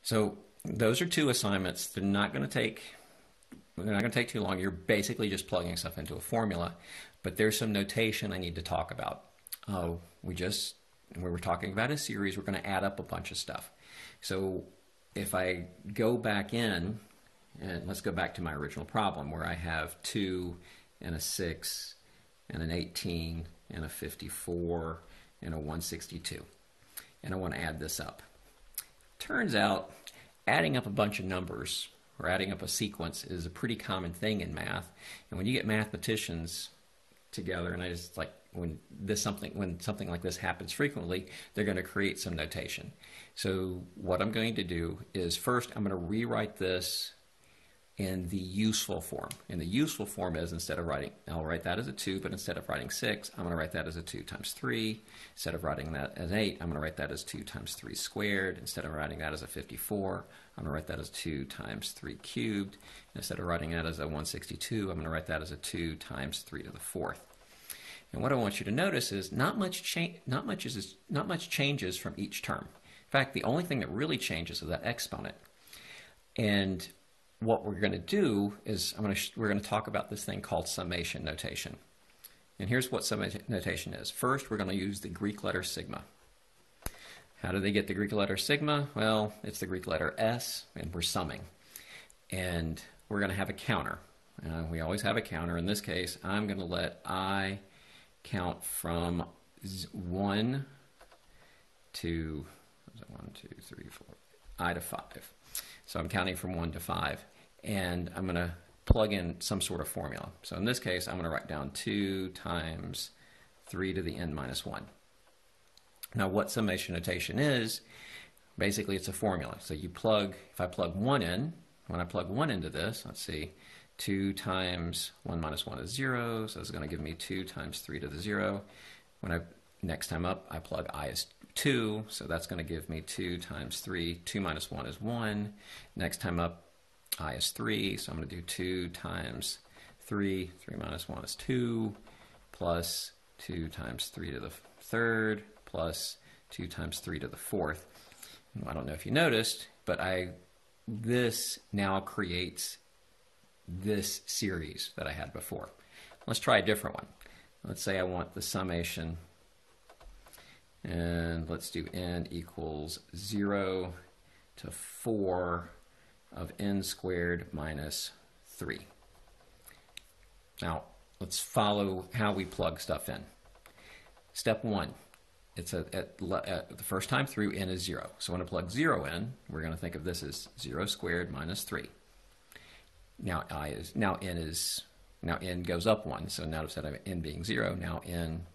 So those are two assignments. They're not going to take too long. You're basically just plugging stuff into a formula, but there's some notation I need to talk about. We were talking about a series. We're going to add up a bunch of stuff. So if I go back in, and let's go back to my original problem where I have 2 and a 6 and an 18 and a 54 and a 162. And I want to add this up. Turns out adding up a bunch of numbers or adding up a sequence is a pretty common thing in math. And when you get mathematicians together, and I just like when something like this happens frequently, they're going to create some notation. So what I'm going to do is first I'm going to rewrite this in the useful form. And the useful form is I'll write that as a 2, but instead of writing 6, I'm going to write that as a 2 times 3. Instead of writing that as 8, I'm going to write that as 2 times 3 squared. Instead of writing that as a 54, I'm going to write that as 2 times 3 cubed. Instead of writing that as a 162, I'm going to write that as a 2 times 3 to the 4th. And what I want you to notice is not much changes from each term. In fact, the only thing that really changes is that exponent. And what we're going to do is we're going to talk about this thing called summation notation. And here's what summation notation is. First, we're going to use the Greek letter sigma. How do they get the Greek letter sigma? Well, it's the Greek letter S, and we're summing. And we're going to have a counter. We always have a counter. In this case, I'm going to let I count from 1 to 1, 2, 3, 4, I to 5. So I'm counting from 1 to 5, and I'm going to plug in some sort of formula. So in this case, I'm going to write down 2 times 3 to the n minus 1. Now what summation notation is, basically it's a formula. So if I plug 1 in, when I plug 1 into this, let's see, 2 times 1 minus 1 is 0, so it's going to give me 2 times 3 to the 0. Next time up, I plug I as 2, so that's going to give me 2 times 3. 2 minus 1 is 1. Next time up, I is 3, so I'm going to do 2 times 3. 3 minus 1 is 2, plus 2 times 3 to the 3rd, plus 2 times 3 to the 4th. I don't know if you noticed, but this now creates this series that I had before. Let's try a different one. Let's say I want the summation, and let's do n equals 0 to 4 of n squared minus 3. Now, let's follow how we plug stuff in. Step 1, it's the first time through, n is 0. So when I plug 0 in, we're going to think of this as 0 squared minus 3. Now n goes up 1, so now instead of n being 0, now n,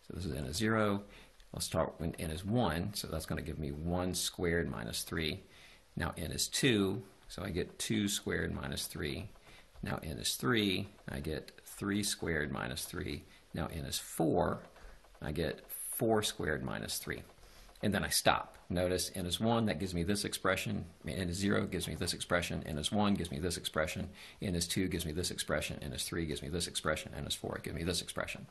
so this is n is 0. Let's start when n is 1, so that's going to give me 1 squared minus 3. Now n is 2, so I get 2 squared minus 3. Now n is 3, I get 3 squared minus 3. Now n is 4, I get 4 squared minus 3. And then I stop. Notice n is 1, that gives me this expression. N is 0 gives me this expression. N is 1 gives me this expression. N is 2 gives me this expression. N is 3 gives me this expression. N is 4 gives me this expression.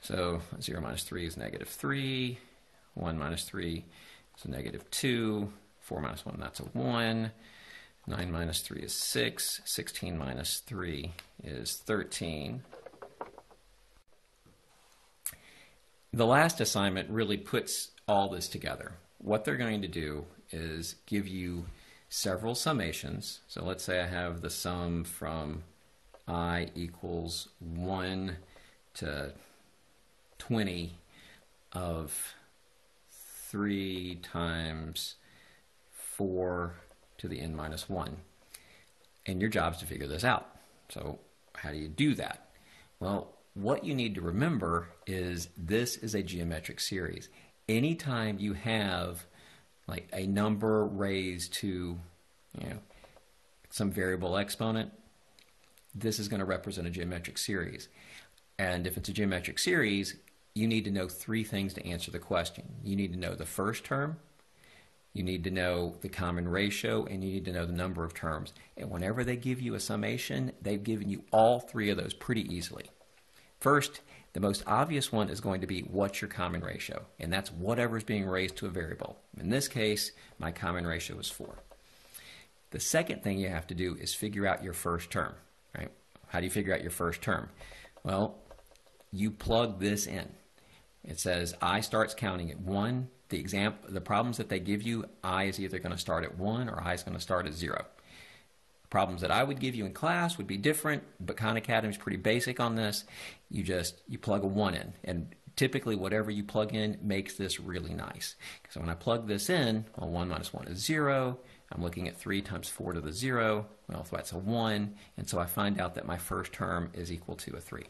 So 0 minus 3 is negative 3. 1 minus 3 is a negative 2. 4 minus 1, that's a 1. 9 minus 3 is 6. 16 minus 3 is 13. The last assignment really puts all this together. What they're going to do is give you several summations. So let's say I have the sum from I equals 1 to 20 of 3 times 4 to the n minus 1. And your job is to figure this out. So how do you do that? Well, what you need to remember is this is a geometric series. Anytime you have like a number raised to some variable exponent, this is going to represent a geometric series. And if it's a geometric series, you need to know 3 things to answer the question. You need to know the first term, you need to know the common ratio, and you need to know the number of terms. And whenever they give you a summation, they've given you all 3 of those pretty easily. First, The most obvious one is going to be what's your common ratio, and that's whatever's being raised to a variable. In this case, my common ratio is 4. The second thing you have to do is figure out your first term, right? How do you figure out your first term? Well, you plug this in. It says I starts counting at 1. The problems that they give you, I is either going to start at 1 or I is going to start at 0. Problems that I would give you in class would be different, but Khan Academy is pretty basic on this. You plug a 1 in, and typically whatever you plug in makes this really nice. So when I plug this in, well, 1 minus 1 is 0. I'm looking at 3 times 4 to the 0. Well, that's a 1, and so I find out that my first term is equal to a 3.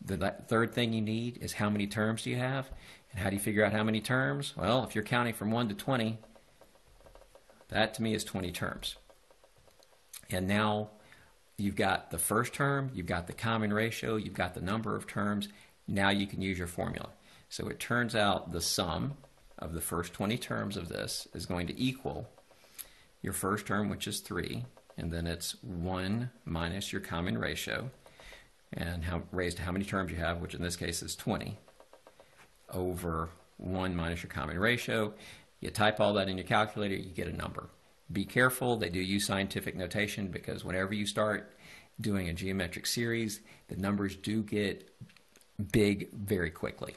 The third thing you need is how many terms do you have? And how do you figure out how many terms? Well, if you're counting from 1 to 20, that to me is 20 terms. And now you've got the first term, you've got the common ratio, you've got the number of terms. Now you can use your formula. So it turns out the sum of the first 20 terms of this is going to equal your first term, which is 3, and then it's 1 minus your common ratio, and raised to how many terms you have, which in this case is 20, over 1 minus your common ratio. You type all that in your calculator, you get a number. Be careful, they do use scientific notation because whenever you start doing a geometric series, the numbers do get big very quickly.